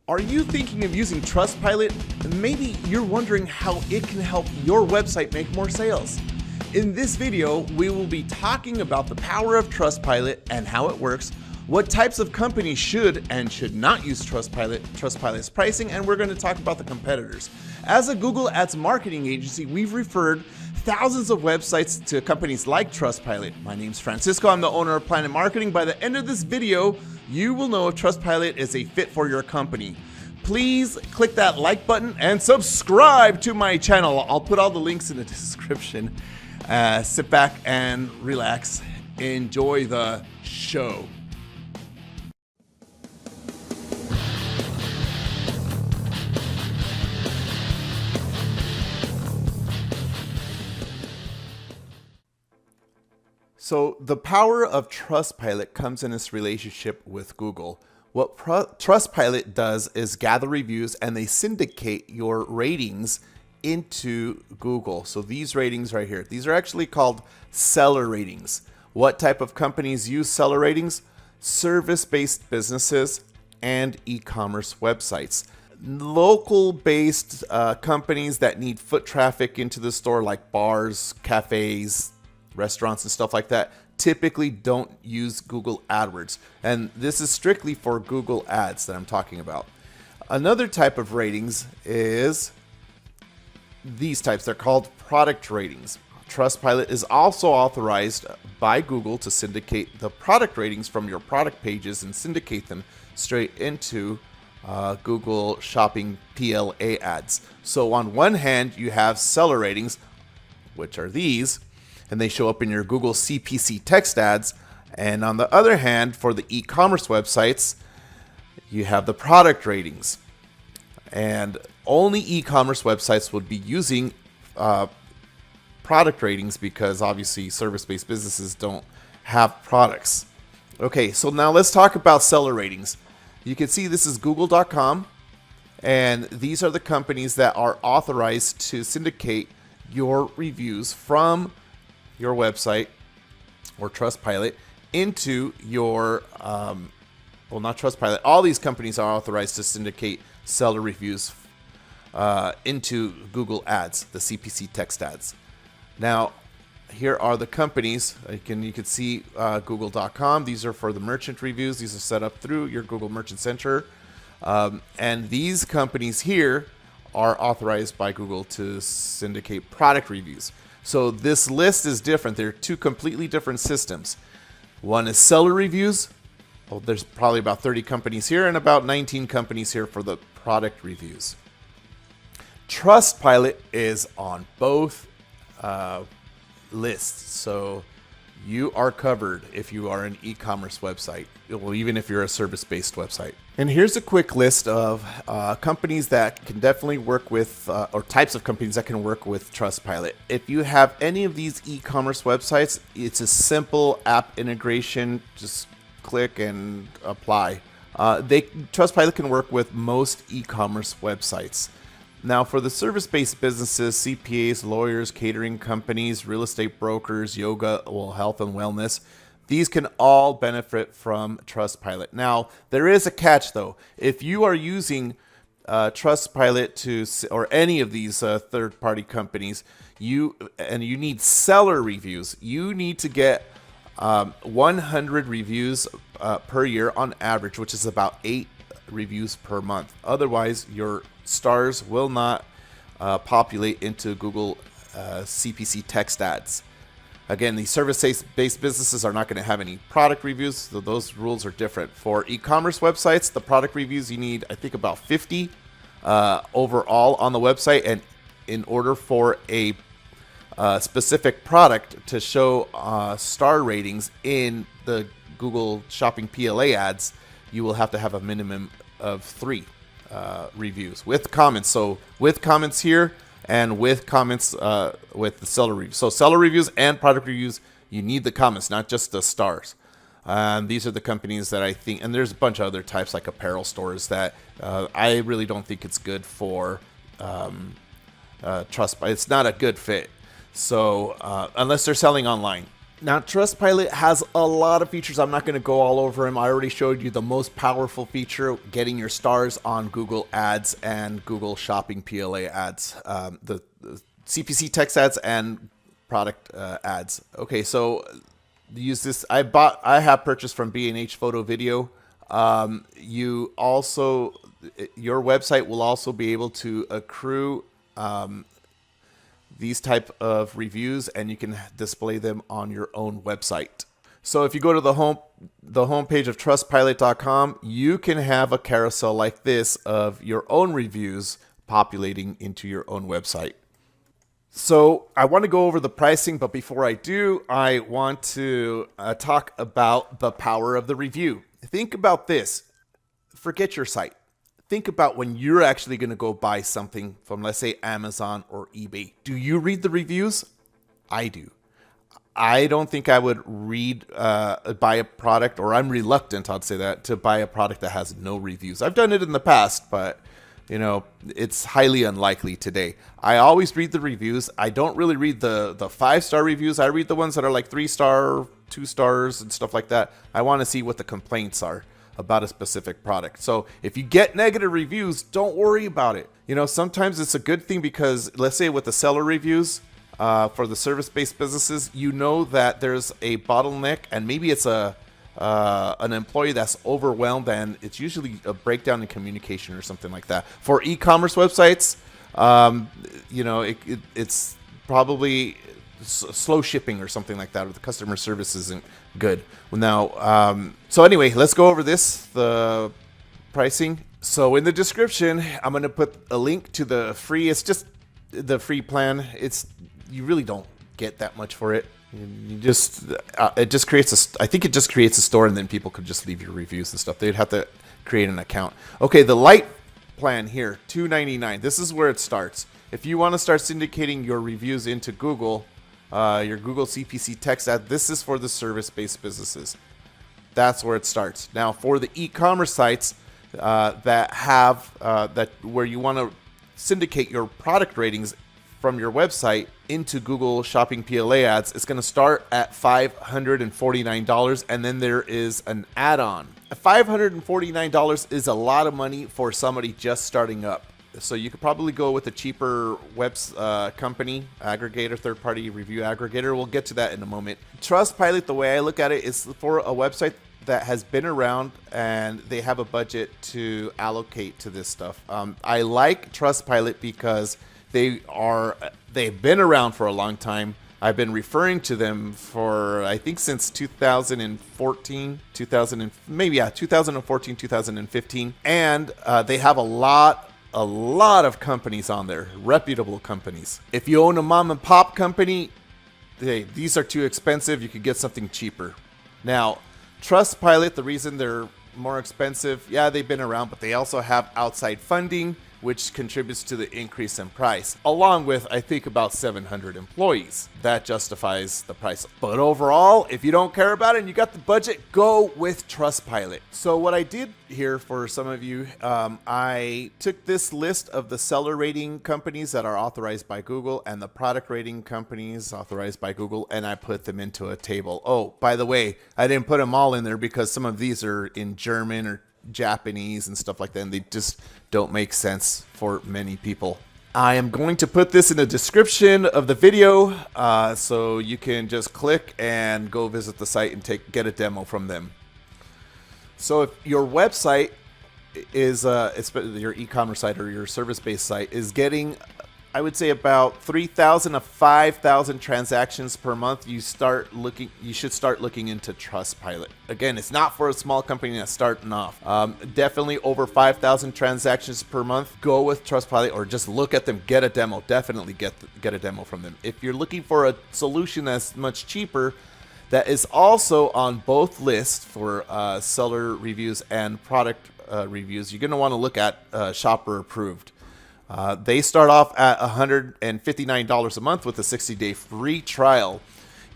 Are you thinking of using Trustpilot? Maybe you're wondering how it can help your website make more sales. In this video, we will be talking about the power of Trustpilot and how it works, what types of companies should and should not use Trustpilot, Trustpilot's pricing, and we're going to talk about the competitors. As a Google Ads marketing agency, we've referred thousands of websites to companies like Trustpilot. My name's Francisco. I'm the owner of Planet Marketing. By the end of this video, you will know if Trustpilot is a fit for your company. Please click that like button and subscribe to my channel. I'll put all the links in the description. Sit back and relax. Enjoy the show. So the power of Trustpilot comes in its relationship with Google. What Trustpilot does is gather reviews and they syndicate your ratings into Google. So these ratings right here, these are actually called seller ratings. What type of companies use seller ratings? Service-based businesses and e-commerce websites. Local-based companies that need foot traffic into the store, like bars, cafes, restaurants and stuff like that, typically don't use Google AdWords. And this is strictly for Google Ads that I'm talking about. Another type of ratings is these types. They're called product ratings. Trustpilot is also authorized by Google to syndicate the product ratings from your product pages and syndicate them straight into Google Shopping PLA ads. So on one hand, you have seller ratings, which are these, and they show up in your Google CPC text ads. And on the other hand, for the e-commerce websites, you have the product ratings. And only e-commerce websites would be using product ratings because obviously service-based businesses don't have products. Okay, so now let's talk about seller ratings. You can see this is google.com, and these are the companies that are authorized to syndicate your reviews from your website or Trustpilot into your, well, not Trustpilot. All these companies are authorized to syndicate seller reviews into Google Ads, the CPC text ads. Now, here are the companies. You can see google.com. These are for the merchant reviews. These are set up through your Google Merchant Center. And these companies here are authorized by Google to syndicate product reviews. So this list is different. They're two completely different systems. One is seller reviews. Well, there's probably about 30 companies here and about 19 companies here for the product reviews. Trustpilot is on both lists. So you are covered if you are an e-commerce website, well, even if you're a service-based website. And here's a quick list of companies that can definitely work with, or types of companies that can work with Trustpilot. If you have any of these e-commerce websites, it's a simple app integration. Just click and apply. Trustpilot can work with most e-commerce websites. Now, for the service-based businesses, CPAs, lawyers, catering companies, real estate brokers, yoga, well, health and wellness, these can all benefit from Trustpilot. Now, there is a catch, though. If you are using Trustpilot or any of these third-party companies, you need seller reviews, you need to get 100 reviews per year on average, which is about 8 reviews per month. Otherwise, your stars will not populate into Google CPC text ads. Again, the service-based businesses are not going to have any product reviews, so those rules are different. For e-commerce websites, the product reviews, you need, I think, about 50 overall on the website. And in order for a specific product to show star ratings in the Google Shopping PLA ads, you will have to have a minimum of 3 reviews with comments. So with comments here and with comments with the seller reviews. So seller reviews and product reviews, you need the comments, not just the stars. These are the companies that I think, and there's a bunch of other types like apparel stores that I really don't think it's good for Trustpilot. It's not a good fit. So unless they're selling online. Now, Trustpilot has a lot of features. I'm not going to go all over them. I already showed you the most powerful feature, getting your stars on Google Ads and Google Shopping PLA ads, the CPC text ads and product ads. Okay, so use this. I have purchased from B&H Photo Video. You also, your website will also be able to accrue these type of reviews, and you can display them on your own website. So if you go to the home page of trustpilot.com, you can have a carousel like this of your own reviews populating into your own website. So I want to go over the pricing, but before I do, I want to talk about the power of the review. Think about this. Forget your site. Think about when you're actually going to go buy something from, let's say, Amazon or eBay. Do you read the reviews? I do. I don't think I would buy a product, or I'm reluctant, I'd say that, to buy a product that has no reviews. I've done it in the past, but it's highly unlikely today. I always read the reviews. I don't really read the 5-star reviews. I read the ones that are like 3-star, 2 stars, and stuff like that. I want to see what the complaints are about a specific product. So if you get negative reviews, don't worry about it. Sometimes it's a good thing, because let's say with the seller reviews for the service-based businesses, that there's a bottleneck, and maybe it's an employee that's overwhelmed, and it's usually a breakdown in communication or something like that. For e-commerce websites, it's probably slow shipping or something like that, or the customer service isn't good. Well, now, so anyway, let's go over the pricing. So in the description, I'm going to put a link to the free. It's just the free plan. You really don't get that much for it. It just creates I think it just creates a store, and then people could just leave your reviews and stuff. They'd have to create an account. Okay, the light plan here, $2.99. This is where it starts. If you want to start syndicating your reviews into Google, your Google CPC text ad, this is for the service-based businesses. That's where it starts. Now, for the e-commerce sites where you want to syndicate your product ratings from your website into Google Shopping PLA ads, it's going to start at $549, and then there is an add-on. $549 is a lot of money for somebody just starting up. So you could probably go with a cheaper company, aggregator, third-party review aggregator. We'll get to that in a moment. Trustpilot, the way I look at it, is for a website that has been around and they have a budget to allocate to this stuff. I like Trustpilot because they've been around for a long time. I've been referring to them for, I think, since 2014, 2015. And they have a lot of companies on there, reputable companies. If you own a mom and pop company, these are too expensive. You could get something cheaper. Now, Trustpilot, the reason they're more expensive, they've been around, but they also have outside funding, which contributes to the increase in price, along with, I think, about 700 employees. That justifies the price. But overall, if you don't care about it and you got the budget, go with Trustpilot. So what I did here for some of you, I took this list of the seller rating companies that are authorized by Google and the product rating companies authorized by Google, and I put them into a table. Oh, by the way, I didn't put them all in there because some of these are in German or Japanese and stuff like that, and they just don't make sense for many people. I am going to put this in the description of the video, so you can just click and go visit the site and get a demo from them. So if your website is your e-commerce site or your service-based site is getting, I would say, about 3,000 to 5,000 transactions per month, you should start looking into Trustpilot. Again, it's not for a small company that's starting off. Definitely over 5,000 transactions per month, go with Trustpilot, or just look at them, get a demo. Definitely get a demo from them. If you're looking for a solution that's much cheaper, that is also on both lists for seller reviews and product reviews, you're going to want to look at Shopper Approved. They start off at $159 a month with a 60-day free trial.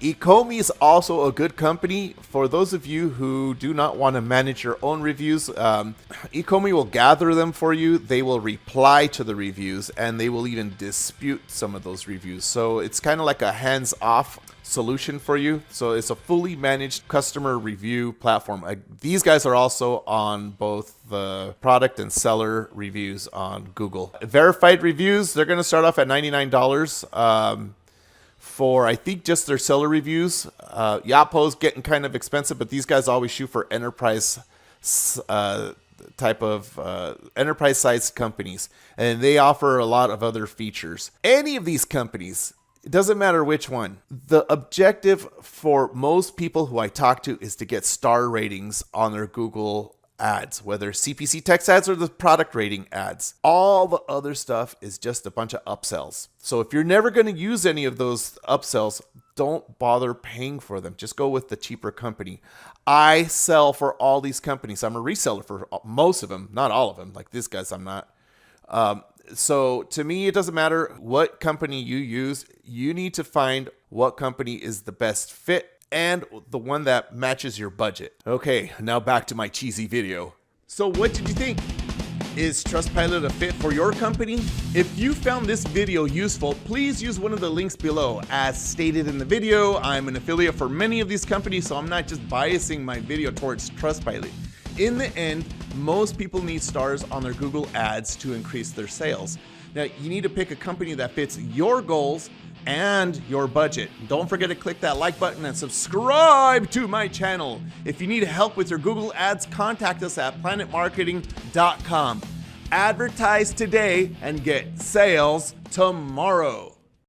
Ecomi is also a good company for those of you who do not want to manage your own reviews. Ecomi will gather them for you. They will reply to the reviews, and they will even dispute some of those reviews. So it's kind of like a hands-off solution for you. So it's a fully managed customer review platform. These guys are also on both the product and seller reviews on Google. Verified reviews, they're going to start off at $99. For I think just their seller reviews. Yapo's getting kind of expensive, but these guys always shoot for enterprise type of enterprise sized companies, and they offer a lot of other features. Any of these companies, it doesn't matter which one. The objective for most people who I talk to is to get star ratings on their Google ads, whether CPC text ads or the product rating ads. All the other stuff is just a bunch of upsells. So if you're never going to use any of those upsells, don't bother paying for them. Just go with the cheaper company. I sell for all these companies. I'm a reseller for most of them, not all of them. Like these guys, I'm not. So to me, it doesn't matter what company you use. You need to find what company is the best fit and the one that matches your budget. Okay, now back to my cheesy video. So what did you think? Is Trustpilot a fit for your company? If you found this video useful, please use one of the links below. As stated in the video, I'm an affiliate for many of these companies, so I'm not just biasing my video towards Trustpilot. In the end, most people need stars on their Google ads to increase their sales. Now, you need to pick a company that fits your goals and your budget. Don't forget to click that like button and subscribe to my channel. If you need help with your Google ads, contact us at planetmarketing.com. Advertise today and get sales tomorrow.